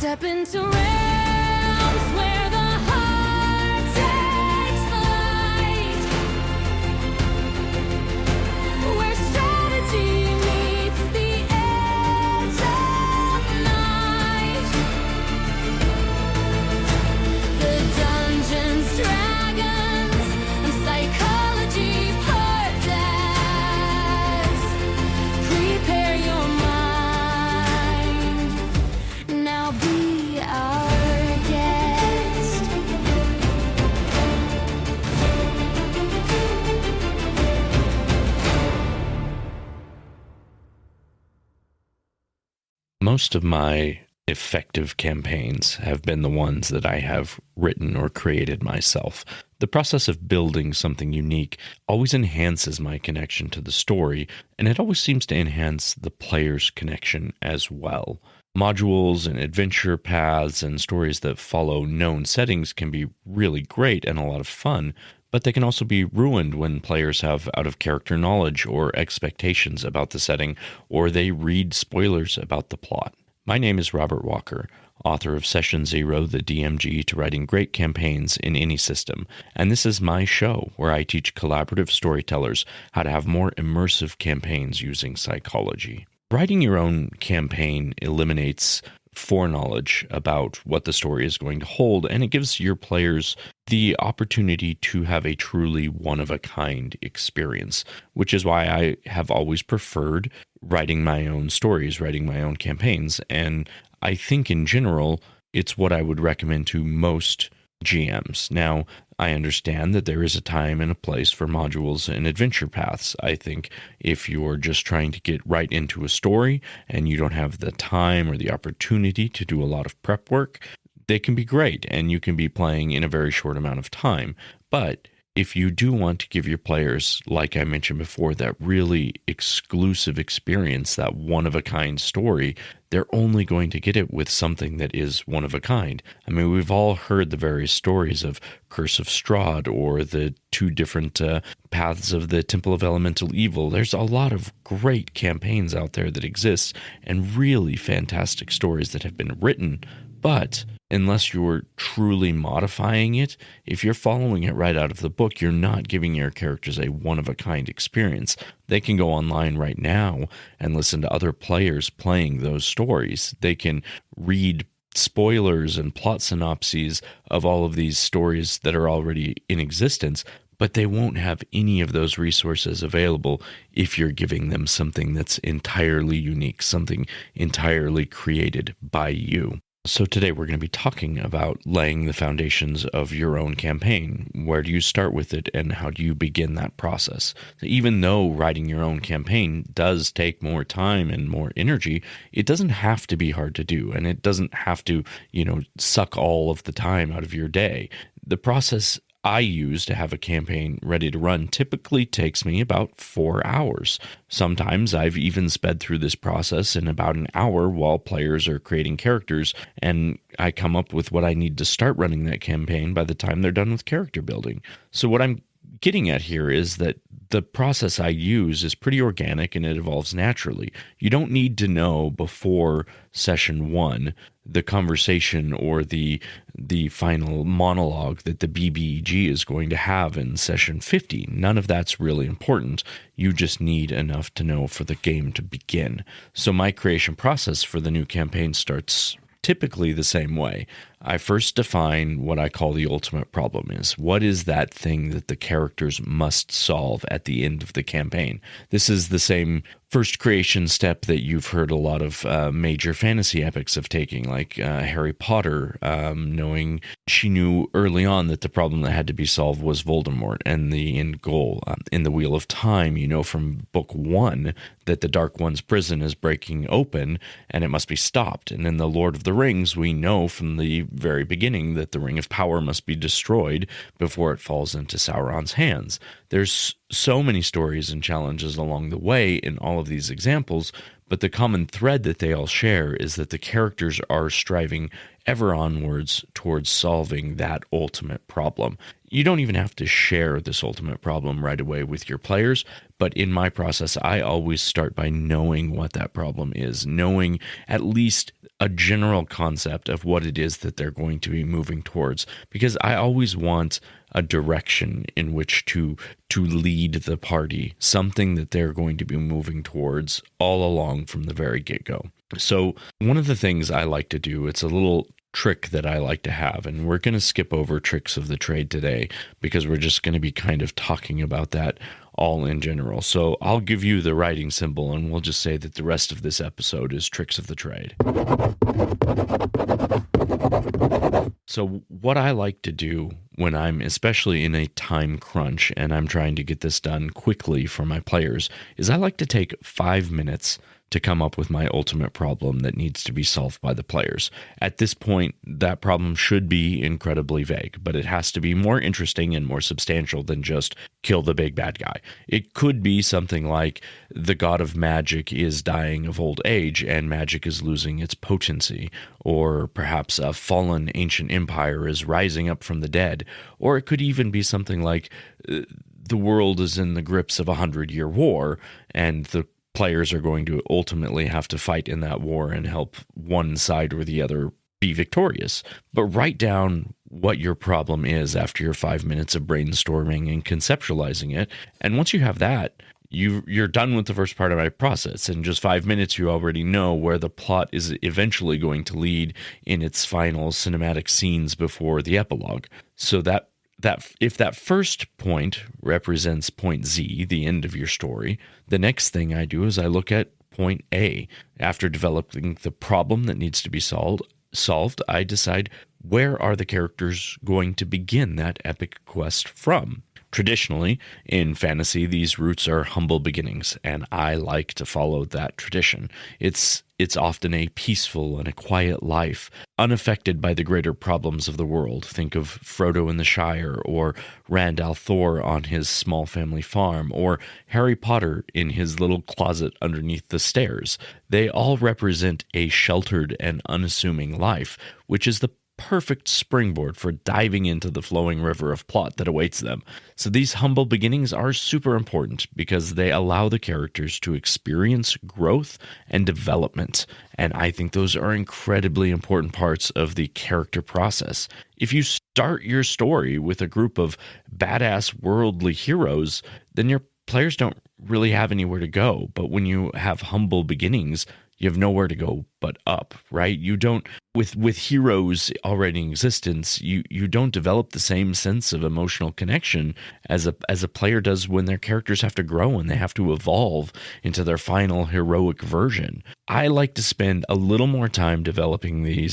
Step into realms where the heart takes flight, where strategy meets the edge of night. The Dungeons, Dragons, and Psychology Podcast. Prepare your mind. Now be our guest. Most of my effective campaigns have been the ones that I have written or created myself. The process of building something unique always enhances my connection to the story, and it always seems to enhance the player's connection as well. Modules and adventure paths and stories that follow known settings can be really great and a lot of fun, but they can also be ruined when players have out-of-character knowledge or expectations about the setting, or they read spoilers about the plot. My name is Robert Walker, author of Session Zero, the DMG to writing great campaigns in any system, and this is my show where I teach collaborative storytellers how to have more immersive campaigns using psychology. Writing your own campaign eliminates foreknowledge about what the story is going to hold, and it gives your players the opportunity to have a truly one-of-a-kind experience, which is why I have always preferred writing my own stories, writing my own campaigns, and I think in general, it's what I would recommend to most GMs. Now, I understand that there is a time and a place for modules and adventure paths. I think if you're just trying to get right into a story and you don't have the time or the opportunity to do a lot of prep work, they can be great and you can be playing in a very short amount of time. But if you do want to give your players, like I mentioned before, that really exclusive experience, that one-of-a-kind story, they're only going to get it with something that is one-of-a-kind. I mean, we've all heard the various stories of Curse of Strahd or the two different paths of the Temple of Elemental Evil. There's a lot of great campaigns out there that exist and really fantastic stories that have been written, but unless you're truly modifying it, if you're following it right out of the book, you're not giving your characters a one-of-a-kind experience. They can go online right now and listen to other players playing those stories. They can read spoilers and plot synopses of all of these stories that are already in existence, but they won't have any of those resources available if you're giving them something that's entirely unique, something entirely created by you. So today we're going to be talking about laying the foundations of your own campaign. Where do you start with it and how do you begin that process? Even though writing your own campaign does take more time and more energy, it doesn't have to be hard to do, and it doesn't have to, suck all of the time out of your day. The process I use to have a campaign ready to run typically takes me about 4 hours. Sometimes I've even sped through this process in about an hour while players are creating characters, and I come up with what I need to start running that campaign by the time they're done with character building. So what I'm getting at here is that the process I use is pretty organic and it evolves naturally. You don't need to know before session 1 the conversation or the final monologue that the BBEG is going to have in session 50. None of that's really important. You just need enough to know for the game to begin. So my creation process for the new campaign starts typically the same way. I first define what I call the ultimate problem is. What is that thing that the characters must solve at the end of the campaign? This is the same first creation step that you've heard a lot of major fantasy epics of taking, like Harry Potter, knowing she knew early on that the problem that had to be solved was Voldemort and the end goal. In the Wheel of Time, from book 1 that the Dark One's prison is breaking open and it must be stopped. And in the Lord of the Rings, we know from the very beginning that the Ring of Power must be destroyed before it falls into Sauron's hands. There's so many stories and challenges along the way in all of these examples, but the common thread that they all share is that the characters are striving ever onwards towards solving that ultimate problem. You don't even have to share this ultimate problem right away with your players, but in my process, I always start by knowing what that problem is, knowing at least a general concept of what it is that they're going to be moving towards, because I always want a direction in which to lead the party, something that they're going to be moving towards all along from the very get-go. So one of the things I like to do, it's a little trick that I like to have, and we're going to skip over tricks of the trade today because we're just going to be kind of talking about that all in general. So I'll give you the writing symbol and we'll just say that the rest of this episode is tricks of the trade. So what I like to do when I'm especially in a time crunch and I'm trying to get this done quickly for my players is I like to take 5 minutes to come up with my ultimate problem that needs to be solved by the players. At this point, that problem should be incredibly vague, but it has to be more interesting and more substantial than just kill the big bad guy. It could be something like the god of magic is dying of old age and magic is losing its potency, or perhaps a fallen ancient empire is rising up from the dead, or it could even be something like the world is in the grips of 100-year war and the players are going to ultimately have to fight in that war and help one side or the other be victorious. But write down what your problem is after your 5 minutes of brainstorming and conceptualizing it. And once you have that, you're done with the first part of my process. In just 5 minutes, you already know where the plot is eventually going to lead in its final cinematic scenes before the epilogue. So that if that first point represents point Z, the end of your story, the next thing I do is I look at point A. After developing the problem that needs to be solved, I decide where are the characters going to begin that epic quest from. Traditionally, in fantasy, these roots are humble beginnings, and I like to follow that tradition. It's often a peaceful and a quiet life, unaffected by the greater problems of the world. Think of Frodo in the Shire, or Rand al'Thor on his small family farm, or Harry Potter in his little closet underneath the stairs. They all represent a sheltered and unassuming life, which is the perfect springboard for diving into the flowing river of plot that awaits them. So these humble beginnings are super important because they allow the characters to experience growth and development. And I think those are incredibly important parts of the character process. If you start your story with a group of badass worldly heroes, then your players don't really have anywhere to go. But when you have humble beginnings, you have nowhere to go but up, right? You don't, with heroes already in existence, you don't develop the same sense of emotional connection as a player does when their characters have to grow and they have to evolve into their final heroic version. I like to spend a little more time developing the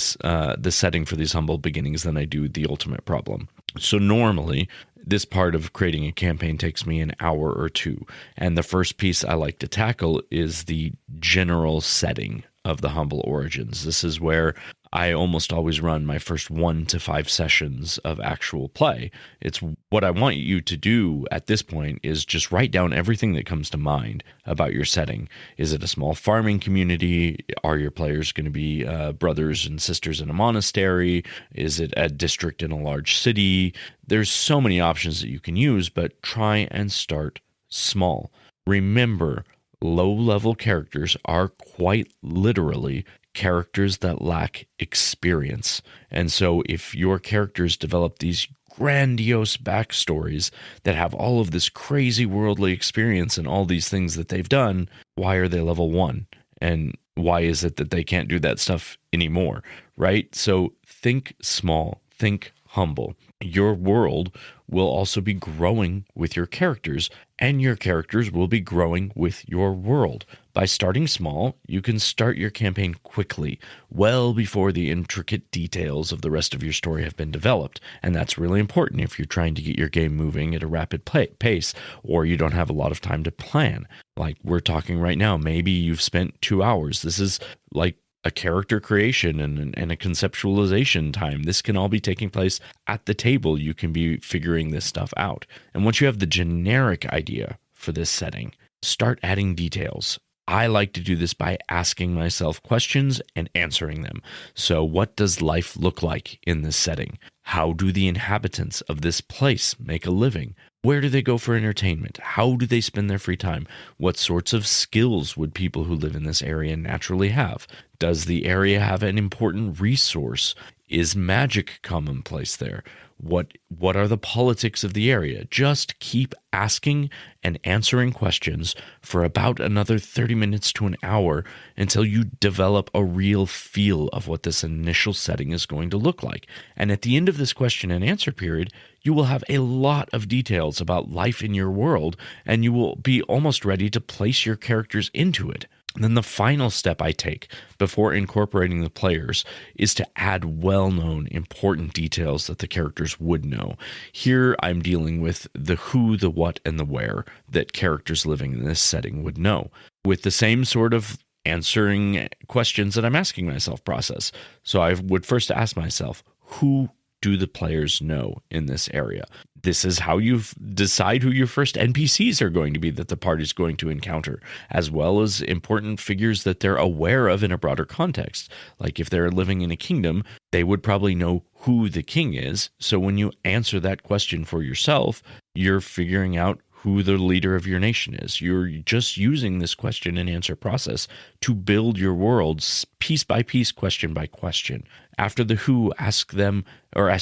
setting for these humble beginnings than I do the ultimate problem. So normally, this part of creating a campaign takes me an hour or two. And the first piece I like to tackle is the general setting of the humble origins. This is where I almost always run my first 1 to 5 sessions of actual play. It's what I want you to do at this point is just write down everything that comes to mind about your setting. Is it a small farming community? Are your players going to be brothers and sisters in a monastery? Is it a district in a large city? There's so many options that you can use, but try and start small. Remember, low-level characters are quite literally characters that lack experience. And so if your characters develop these grandiose backstories that have all of this crazy worldly experience and all these things that they've done, why are they level 1? And why is it that they can't do that stuff anymore, right? So think small, think humble. Your world will also be growing with your characters, and your characters will be growing with your world. By starting small, you can start your campaign quickly, well before the intricate details of the rest of your story have been developed. And that's really important if you're trying to get your game moving at a rapid pace, or you don't have a lot of time to plan. Like we're talking right now, maybe you've spent 2 hours. This is like a character creation and a conceptualization time. This can all be taking place at the table. You can be figuring this stuff out. And once you have the generic idea for this setting, start adding details. I like to do this by asking myself questions and answering them. So, what does life look like in this setting? How do the inhabitants of this place make a living? Where do they go for entertainment? How do they spend their free time? What sorts of skills would people who live in this area naturally have? Does the area have an important resource? Is magic commonplace there? What are the politics of the area? Just keep asking and answering questions for about another 30 minutes to an hour until you develop a real feel of what this initial setting is going to look like. And at the end of this question and answer period, you will have a lot of details about life in your world, and you will be almost ready to place your characters into it. And then the final step I take before incorporating the players is to add well-known, important details that the characters would know. Here I'm dealing with the who, the what, and the where that characters living in this setting would know, with the same sort of answering questions that I'm asking myself process. So I would first ask myself, who do the players know in this area? This is how you decide who your first NPCs are going to be that the party's going to encounter, as well as important figures that they're aware of in a broader context. Like if they're living in a kingdom, they would probably know who the king is. So when you answer that question for yourself, you're figuring out who the leader of your nation is. You're just using this question and answer process to build your world piece by piece, question by question. After the who, ask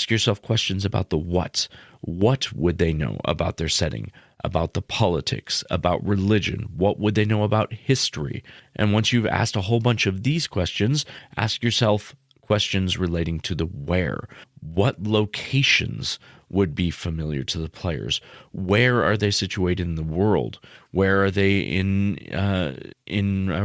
yourself questions about the what. What would they know about their setting, about the politics, about religion? What would they know about history? And once you've asked a whole bunch of these questions, ask yourself questions relating to the where. What locations would be familiar to the players? Where are they situated in the world? Where are they in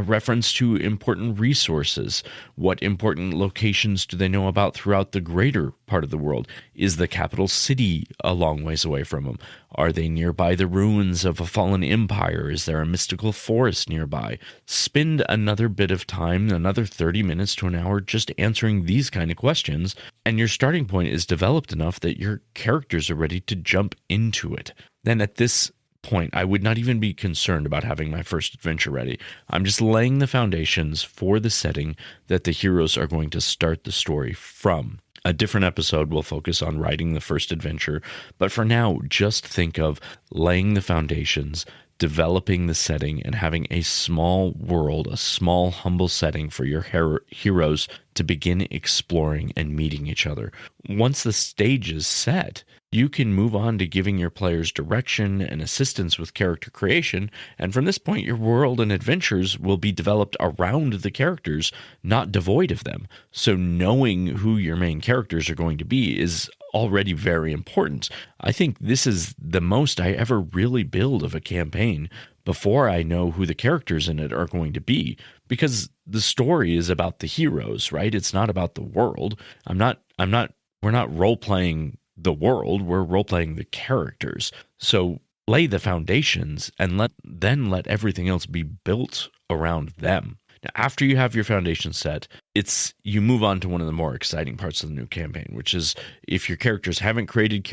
reference to important resources? What important locations do they know about throughout the greater part of the world? Is the capital city a long ways away from them? Are they nearby the ruins of a fallen empire? Is there a mystical forest nearby? Spend another bit of time, another 30 minutes to an hour, just answering these kind of questions, and your starting point is developed enough that your characters are ready to jump into it. Then at this point, I would not even be concerned about having my first adventure ready. I'm just laying the foundations for the setting that the heroes are going to start the story from. A different episode will focus on writing the first adventure, but for now, just think of laying the foundations, developing the setting, and having a small world, a small, humble setting for your heroes to begin exploring and meeting each other. Once the stage is set, you can move on to giving your players direction and assistance with character creation, and from this point, your world and adventures will be developed around the characters, not devoid of them. So knowing who your main characters are going to be is already very important. I think this is the most I ever really build of a campaign before I know who the characters in it are going to be, because the story is about the heroes, right? It's not about the world. We're not role-playing the world, we're role-playing the characters. So lay the foundations and let everything else be built around them. Now, after you have your foundation set, you move on to one of the more exciting parts of the new campaign, which is if your players haven't created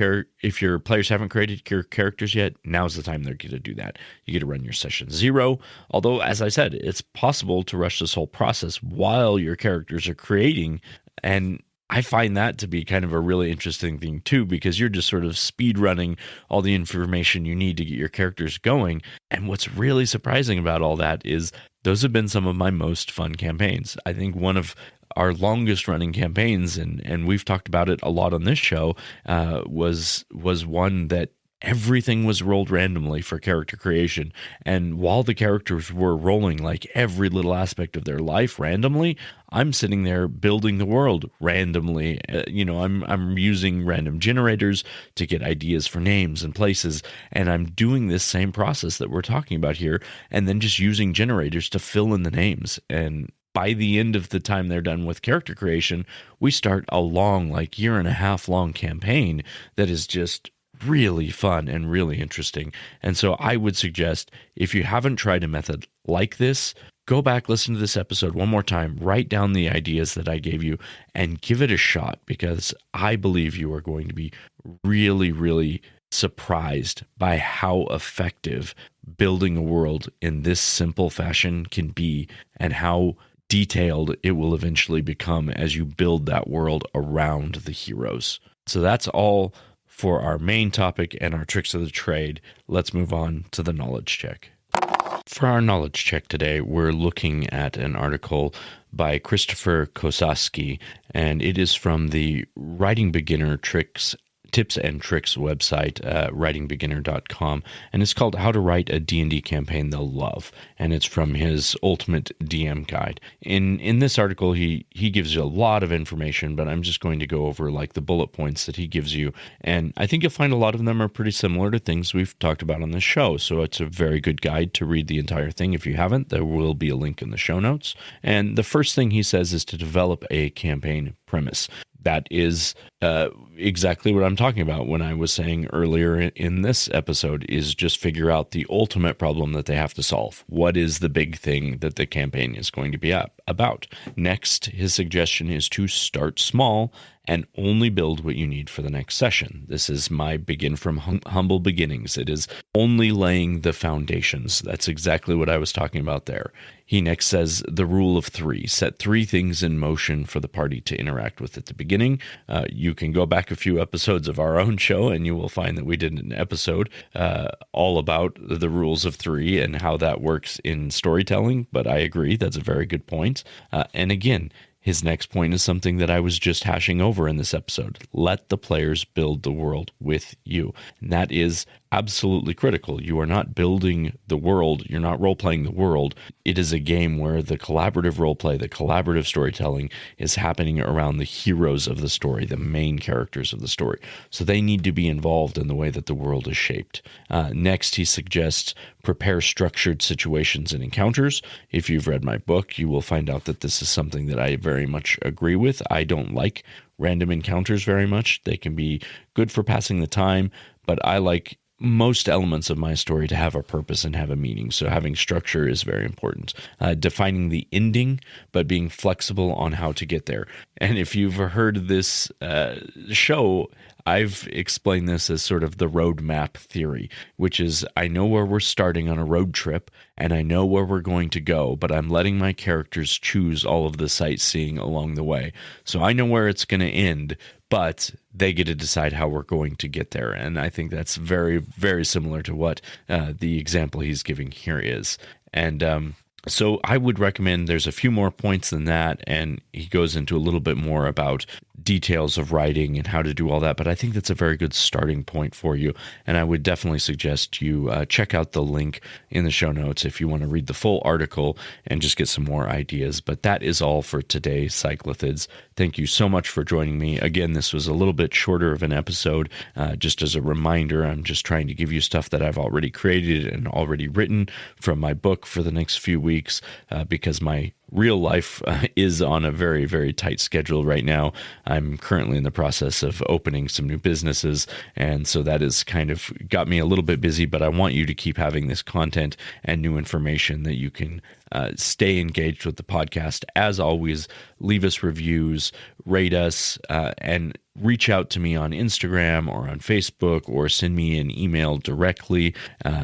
characters yet, now's the time they're going to do that. You get to run your session 0. Although, as I said, it's possible to rush this whole process while your characters are creating, and I find that to be kind of a really interesting thing too, because you're just sort of speed running all the information you need to get your characters going. And what's really surprising about all that is those have been some of my most fun campaigns. I think one of our longest running campaigns, and we've talked about it a lot on this show, was one that everything was rolled randomly for character creation. And while the characters were rolling like every little aspect of their life randomly, I'm sitting there building the world randomly. I'm using random generators to get ideas for names and places, and I'm doing this same process that we're talking about here, and then just using generators to fill in the names. And by the end of the time they're done with character creation, we start a long, like year-and-a-half long campaign that is just really fun and really interesting. And so I would suggest, if you haven't tried a method like this, go back, listen to this episode one more time, write down the ideas that I gave you, and give it a shot, because I believe you are going to be really, really surprised by how effective building a world in this simple fashion can be, and how detailed it will eventually become as you build that world around the heroes. So that's all for our main topic and our tricks of the trade. Let's move on to the knowledge check. For our knowledge check today, we're looking at an article by Christopher Kosowski, and it is from the Writing Beginner Tips and Tricks website, writingbeginner.com, and it's called How to Write a D&D Campaign They'll Love, and it's from his Ultimate DM Guide. In this article, he gives you a lot of information, but I'm just going to go over like the bullet points that he gives you, and I think you'll find a lot of them are pretty similar to things we've talked about on this show, so it's a very good guide to read the entire thing. If you haven't, there will be a link in the show notes. And the first thing he says is to develop a campaign premise. That is exactly what I'm talking about when I was saying earlier in this episode, is just figure out the ultimate problem that they have to solve. What is the big thing that the campaign is going to be about? Next, his suggestion is to start small and only build what you need for the next session. This is my begin from humble beginnings. It is only laying the foundations. That's exactly what I was talking about there. He next says the rule of 3. Set 3 things in motion for the party to interact with at the beginning. You can go back a few episodes of our own show and you will find that we did an episode all about the rules of 3 and how that works in storytelling. But I agree, that's a very good point. And again, his next point is something that I was just hashing over in this episode. Let the players build the world with you. And that is absolutely critical. You are not building the world. You're not role-playing the world. It is a game where the collaborative role-play, the collaborative storytelling is happening around the heroes of the story, the main characters of the story. So they need to be involved in the way that the world is shaped. Next, he suggests prepare structured situations and encounters. If you've read my book, you will find out that this is something that I very much agree with. I don't like random encounters very much. They can be good for passing the time, but I like most elements of my story to have a purpose and have a meaning. So having structure is very important. Defining the ending, but being flexible on how to get there. And if you've heard this show, I've explained this as sort of the roadmap theory, which is I know where we're starting on a road trip and I know where we're going to go, but I'm letting my characters choose all of the sightseeing along the way. So I know where it's going to end, but they get to decide how we're going to get there. And I think that's very, very similar to what the example he's giving here is. And so I would recommend there's a few more points than that, and he goes into a little bit more about details of writing and how to do all that, but I think that's a very good starting point for you, and I would definitely suggest you check out the link in the show notes if you want to read the full article and just get some more ideas. But that is all for today, Cyclothids. Thank you so much for joining me. Again, this was a little bit shorter of an episode. Just as a reminder, I'm just trying to give you stuff that I've already created and already written from my book for the next few weeks because my real life is on a very, very tight schedule right now. I'm currently in the process of opening some new businesses, and so that has kind of got me a little bit busy, but I want you to keep having this content and new information that you can stay engaged with the podcast. As always, leave us reviews, rate us, and reach out to me on Instagram or on Facebook or send me an email directly.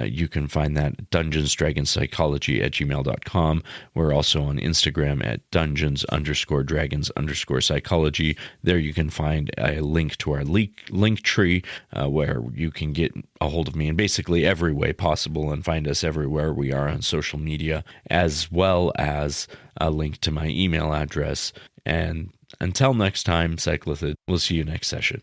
You can find that at dungeonsdragonspsychology@gmail.com. We're also on Instagram at dungeons_dragons_psychology. There you can find a link to our Linktree where you can get a hold of me in basically every way possible and find us everywhere we are on social media, as well as a link to my email address. And until next time, Cyclothid, we'll see you next session.